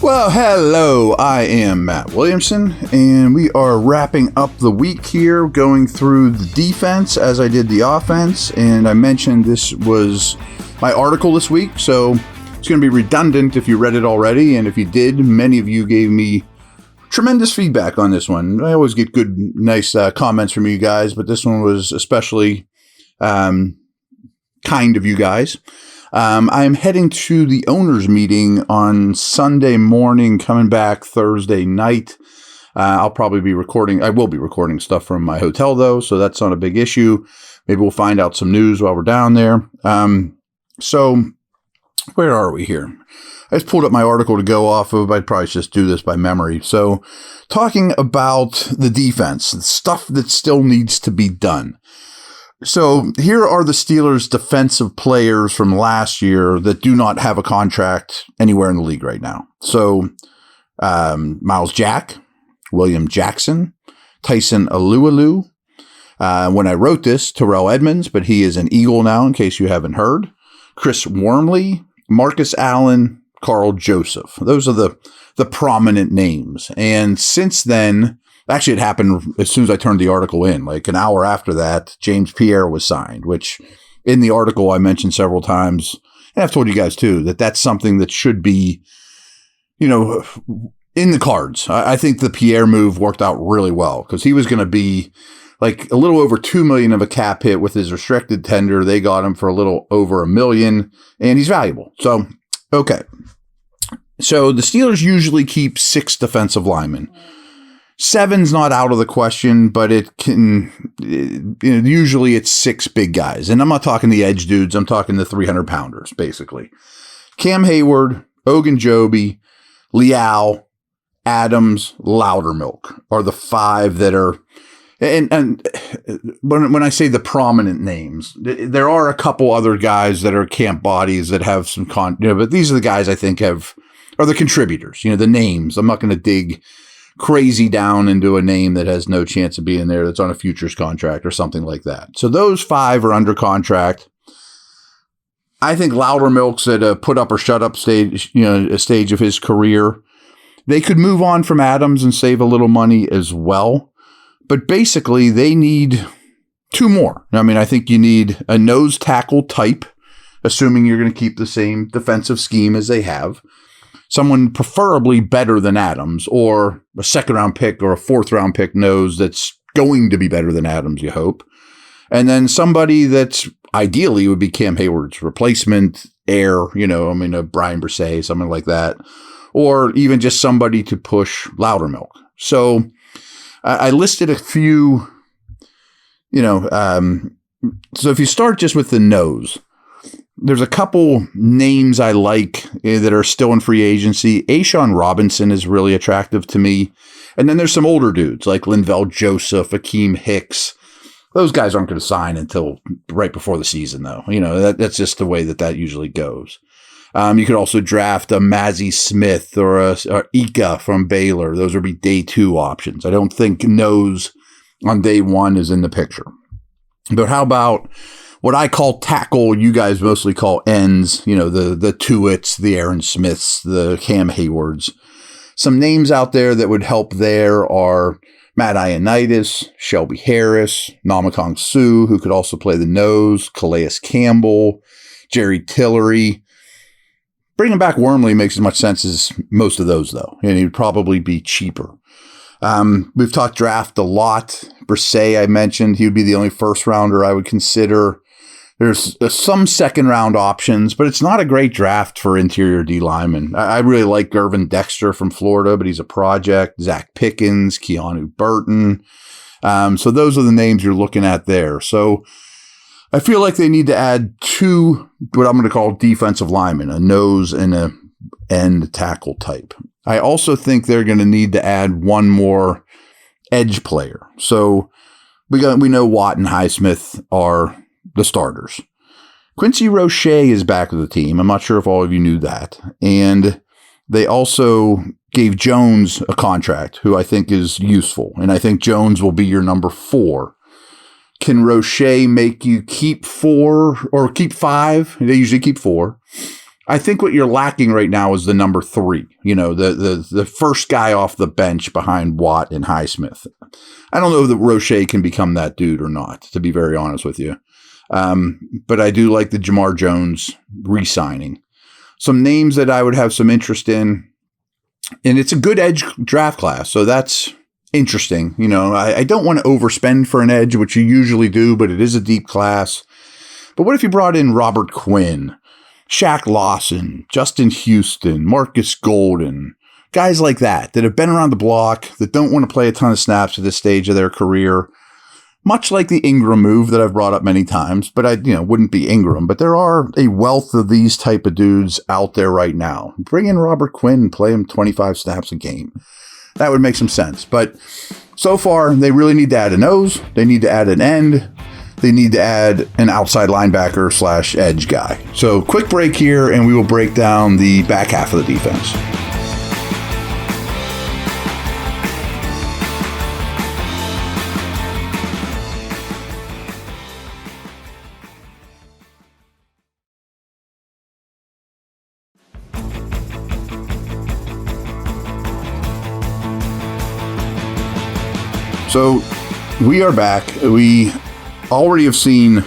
Well, hello, I am Matt Williamson, and we are wrapping up the week here, going through the defense as I did the offense, and I mentioned this was my article this week, so it's going to be redundant if you read it already, and if you did, many of you gave me tremendous feedback on this one. I always get good, nice comments from you guys, but this one was especially kind of you guys. I'm heading to the owners meeting on Sunday morning, coming back Thursday night. I'll probably be recording. I will be recording stuff from my hotel though, so that's not a big issue. Maybe we'll find out some news while we're down there. So where are we here? I just pulled up my article to go off of. I'd probably just do this by memory. So talking about the defense, the stuff that still needs to be done. So here are the Steelers' defensive players from last year that do not have a contract anywhere in the league right now. So Miles Jack, William Jackson, Tyson Alualu. When I wrote this, Terrell Edmonds, but he is an Eagle now in case you haven't heard. Chris Wormley, Marcus Allen, Carl Joseph. Those are the prominent names. And since then, actually, it happened as soon as I turned the article in. Like an hour after that, James Pierre was signed, which in the article I mentioned several times, and I've told you guys too, that that's something that should be, in the cards. I think the Pierre move worked out really well because he was going to be like a little over $2 million of a cap hit with his restricted tender. They got him for a little over $1 million, and he's valuable. So, okay. So the Steelers usually keep 6 defensive linemen. 7's not out of the question, but usually it's 6 big guys. And I'm not talking the edge dudes. I'm talking the 300-pounders, basically. Cam Hayward, Ogunjobi, Leal, Adams, Loudermilk are the 5 that are, and when I say the prominent names, there are a couple other guys that are camp bodies that have some but these are the guys I think are the contributors, the names. I'm not going to dig crazy down into a name that has no chance of being there that's on a futures contract or something like that. So those 5 are under contract. I think Loudermilk's at a put up or shut up stage, a stage of his career. They could move on from Adams and save a little money as well. But basically they need 2 more. I think you need a nose tackle type, assuming you're going to keep the same defensive scheme as they have. Someone preferably better than Adams, or a 2nd-round pick or a 4th-round pick nose that's going to be better than Adams, you hope. And then somebody that's ideally would be Cam Hayward's replacement, heir, a Brian Brisset, something like that. Or even just somebody to push Loudermilk. So I listed a few, so if you start just with the nose, there's a couple names I like that are still in free agency. Ashawn Robinson is really attractive to me. And then there's some older dudes like Linval Joseph, Akeem Hicks. Those guys aren't going to sign until right before the season, though. That's just the way that usually goes. You could also draft a Mazzie Smith or a Ika from Baylor. Those would be day 2 options. I don't think nose on day 1 is in the picture. But how about what I call tackle, you guys mostly call ends, the Tuitts, the Aaron Smiths, the Cam Haywards. Some names out there that would help there are Matt Ioannidis, Shelby Harris, Namakong Suh, who could also play the nose, Calais Campbell, Jerry Tillery. Bringing back Wormley makes as much sense as most of those, though, and he'd probably be cheaper. We've talked draft a lot. Brisset, I mentioned, he would be the only 1st-rounder I would consider. There's some 2nd-round options, but it's not a great draft for interior D linemen. I really like Gervin Dexter from Florida, but he's a project. Zach Pickens, Keanu Burton. So those are the names you're looking at there. So I feel like they need to add 2, what I'm going to call defensive linemen, a nose and a end tackle type. I also think they're going to need to add 1 more edge player. So we know Watt and Highsmith are the starters. Quincy Roche is back with the team. I'm not sure if all of you knew that. And they also gave Jones a contract, who I think is useful. And I think Jones will be your number 4. Can Roche make you keep 4 or keep 5? They usually keep 4. I think what you're lacking right now is the number 3, the first guy off the bench behind Watt and Highsmith. I don't know that Roche can become that dude or not, to be very honest with you. But I do like the Jamar Jones re-signing. Some names that I would have some interest in, and it's a good edge draft class, so that's interesting. I don't want to overspend for an edge, which you usually do, but it is a deep class. But what if you brought in Robert Quinn, Shaq Lawson, Justin Houston, Marcus Golden, guys like that have been around the block, that don't want to play a ton of snaps at this stage of their career, much like the Ingram move that I've brought up many times, but I wouldn't be Ingram. But there are a wealth of these type of dudes out there right now. Bring in Robert Quinn and play him 25 snaps a game. That would make some sense. But so far, they really need to add a nose. They need to add an end. They need to add an outside linebacker / edge guy. So quick break here, and we will break down the back half of the defense. So we are back. We already have seen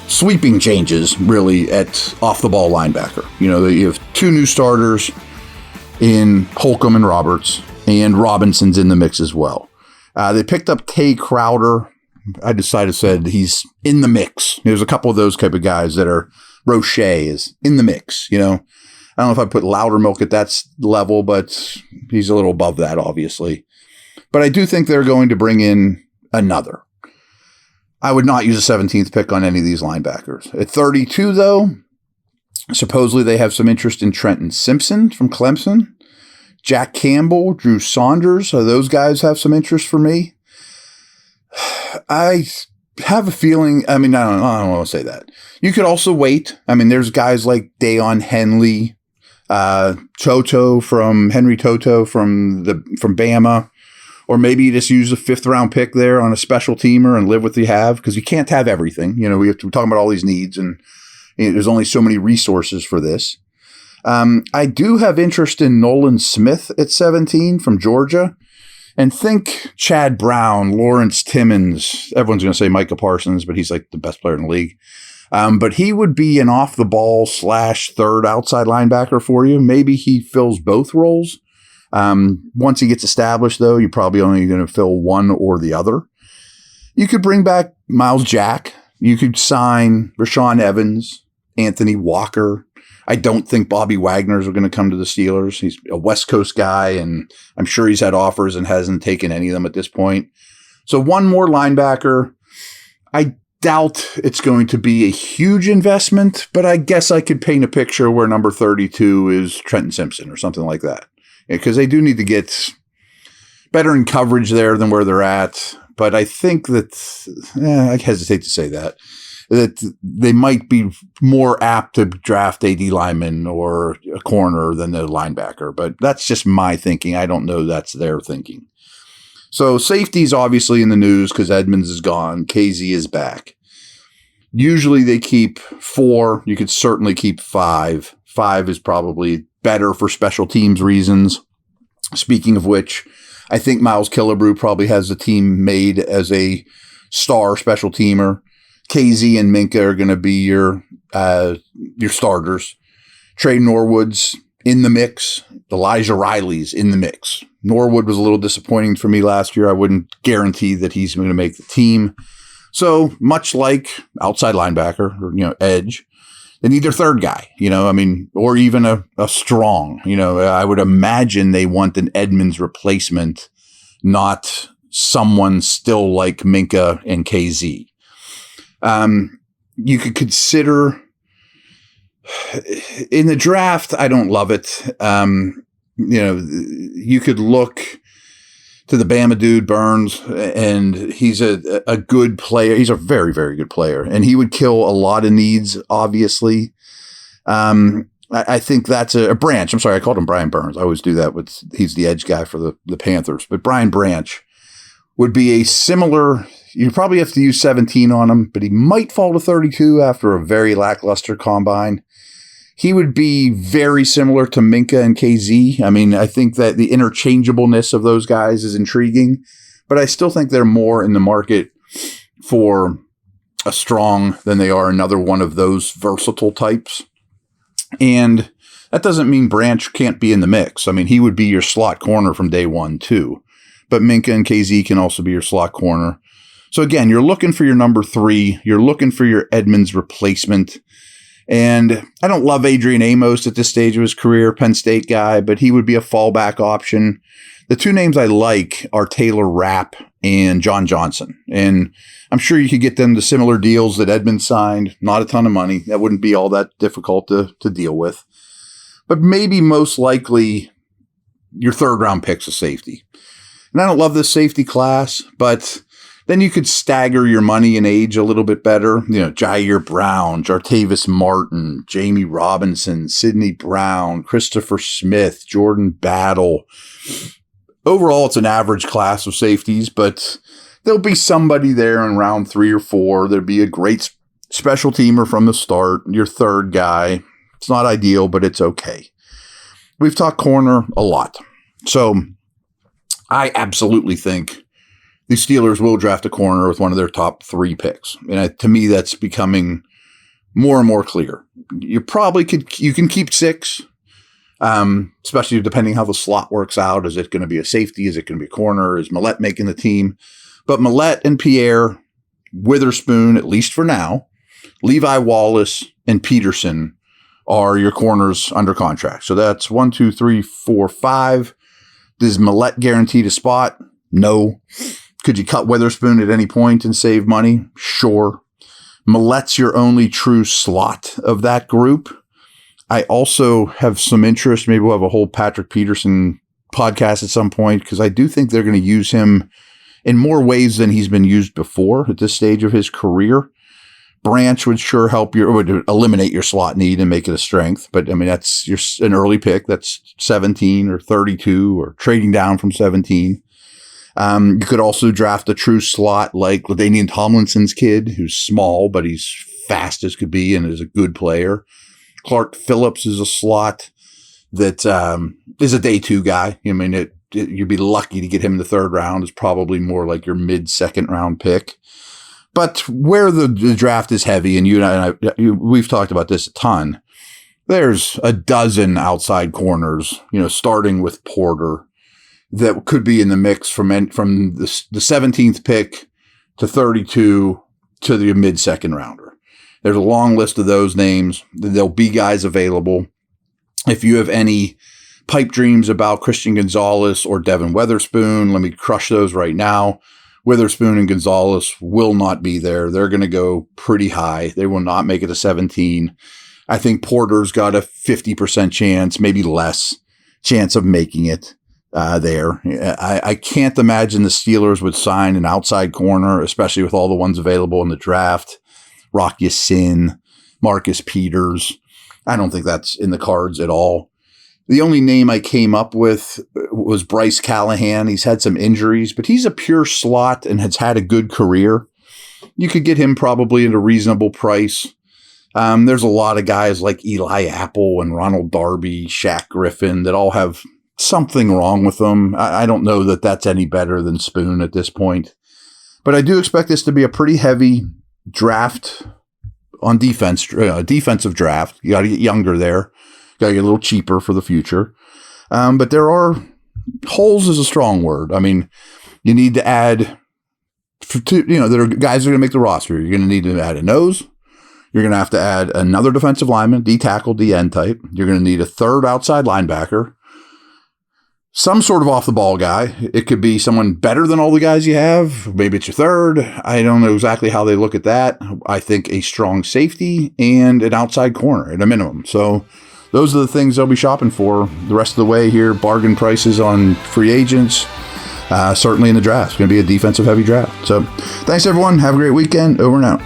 sweeping changes, really, at off-the-ball linebacker. You have 2 new starters in Holcomb and Roberts, and Robinson's in the mix as well. They picked up Tay Crowder. I said he's in the mix. There's a couple of those type of guys that are Roche is in the mix. I don't know if I put Loudermilk at that level, but he's a little above that, obviously. But I do think they're going to bring in another. I would not use a 17th pick on any of these linebackers. At 32, though, supposedly they have some interest in Trenton Simpson from Clemson, Jack Campbell, Drew Saunders. So those guys have some interest for me. I have a feeling, I don't want to say that. You could also wait. There's guys like Dayon Henley, Henry Toto from Bama. Or maybe you just use a 5th round pick there on a special teamer and live with what you have, because you can't have everything. We're talking about all these needs, and there's only so many resources for this. I do have interest in Nolan Smith at 17 from Georgia, and think Chad Brown, Lawrence Timmons. Everyone's going to say Micah Parsons, but he's like the best player in the league. But he would be an off the ball / 3rd outside linebacker for you. Maybe he fills both roles. Once he gets established, though, you're probably only going to fill one or the other. You could bring back Miles Jack. You could sign Rashawn Evans, Anthony Walker. I don't think Bobby Wagner's are going to come to the Steelers. He's a West Coast guy, and I'm sure he's had offers and hasn't taken any of them at this point. So one more linebacker. I doubt it's going to be a huge investment, but I guess I could paint a picture where number 32 is Trenton Simpson or something like that. Because they do need to get better in coverage there than where they're at. But I think that, I hesitate to say that they might be more apt to draft AD lineman or a corner than the linebacker. But that's just my thinking. I don't know that's their thinking. So safety's obviously in the news because Edmonds is gone. KZ is back. Usually they keep 4. You could certainly keep 5. 5 is probably better for special teams reasons. Speaking of which, I think Miles Killebrew probably has the team made as a star special teamer. KZ and Minka are going to be your starters. Trey Norwood's in the mix. Elijah Riley's in the mix. Norwood was a little disappointing for me last year. I wouldn't guarantee that he's going to make the team. So much like outside linebacker or edge, they need their 3rd guy, or even a strong, I would imagine they want an Edmonds replacement, not someone still like Minka and KZ. You could consider in the draft. I don't love it. You could look to the Bama dude Burns, and he's a good player. He's a very, very good player, and he would kill a lot of needs, obviously. I think that's a Branch. I'm sorry, I called him Brian Burns. I always do that he's the edge guy for the Panthers. But Brian Branch would be a similar, you probably have to use 17 on him, but he might fall to 32 after a very lackluster combine. He would be very similar to Minka and KZ. I mean, I think that the interchangeableness of those guys is intriguing, but I still think they're more in the market for a strong than they are another one of those versatile types. And that doesn't mean Branch can't be in the mix. I mean, he would be your slot corner from day one, too. But Minka and KZ can also be your slot corner. So again, you're looking for your number 3. You're looking for your Edmonds replacement. And I don't love Adrian Amos at this stage of his career, Penn State guy, but he would be a fallback option. The 2 names I like are Taylor Rapp and John Johnson. And I'm sure you could get them to similar deals that Edmonds signed. Not a ton of money. That wouldn't be all that difficult to deal with. But maybe most likely your 3rd round pick's a safety. And I don't love this safety class, but then you could stagger your money and age a little bit better. You know, Jair Brown, Jartavis Martin, Jamie Robinson, Sidney Brown, Christopher Smith, Jordan Battle. Overall, it's an average class of safeties, but there'll be somebody there in round 3 or 4. There'll be a great special teamer from the start, your 3rd guy. It's not ideal, but it's okay. We've talked corner a lot. So I absolutely think the Steelers will draft a corner with one of their top 3 picks. And to me, that's becoming more and more clear. You can keep 6, especially depending how the slot works out. Is it going to be a safety? Is it going to be a corner? Is Millette making the team? But Millette and Pierre, Witherspoon, at least for now, Levi Wallace, and Peterson are your corners under contract. So that's 1, 2, 3, 4, 5. Does Millette guaranteed a spot? No. Could you cut Witherspoon at any point and save money? Sure. Millette's your only true slot of that group. I also have some interest. Maybe we'll have a whole Patrick Peterson podcast at some point, because I do think they're going to use him in more ways than he's been used before at this stage of his career. Branch would sure help would eliminate your slot need and make it a strength. But I mean, that's an early pick. That's 17 or 32 or trading down from 17. You could also draft a true slot like LaDainian Tomlinson's kid, who's small, but he's fast as could be and is a good player. Clark Phillips is a slot that is a day 2 guy. I mean, you'd be lucky to get him in the 3rd round. Is probably more like your mid-2nd round pick. But where the draft is heavy, and you and I, we've talked about this a ton, there's a dozen outside corners, starting with Porter, that could be in the mix from the 17th pick to 32 to the mid-2nd rounder. There's a long list of those names. There'll be guys available. If you have any pipe dreams about Christian Gonzalez or Devin Witherspoon, let me crush those right now. Witherspoon and Gonzalez will not be there. They're going to go pretty high. They will not make it to 17. I think Porter's got a 50% chance, maybe less, chance of making it there. I can't imagine the Steelers would sign an outside corner, especially with all the ones available in the draft. Rock Ya-Sin, Marcus Peters. I don't think that's in the cards at all. The only name I came up with was Bryce Callahan. He's had some injuries, but he's a pure slot and has had a good career. You could get him probably at a reasonable price. There's a lot of guys like Eli Apple and Ronald Darby, Shaq Griffin that all have something wrong with them. I don't know that that's any better than Spoon at this point. But I do expect this to be a pretty heavy draft on defense, defensive draft. You got to get younger there. Got to get a little cheaper for the future. But there are holes is a strong word. I mean, you need to add, there are guys that are going to make the roster. You're going to need to add a nose. You're going to have to add another defensive lineman, D-tackle, D-end type. You're going to need a 3rd outside linebacker. Some sort of off-the-ball guy. It could be someone better than all the guys you have. Maybe it's your 3rd. I don't know exactly how they look at that. I think a strong safety and an outside corner at a minimum. So those are the things they'll be shopping for the rest of the way here. Bargain prices on free agents. Certainly in the draft. It's going to be a defensive-heavy draft. So thanks, everyone. Have a great weekend. Over and out.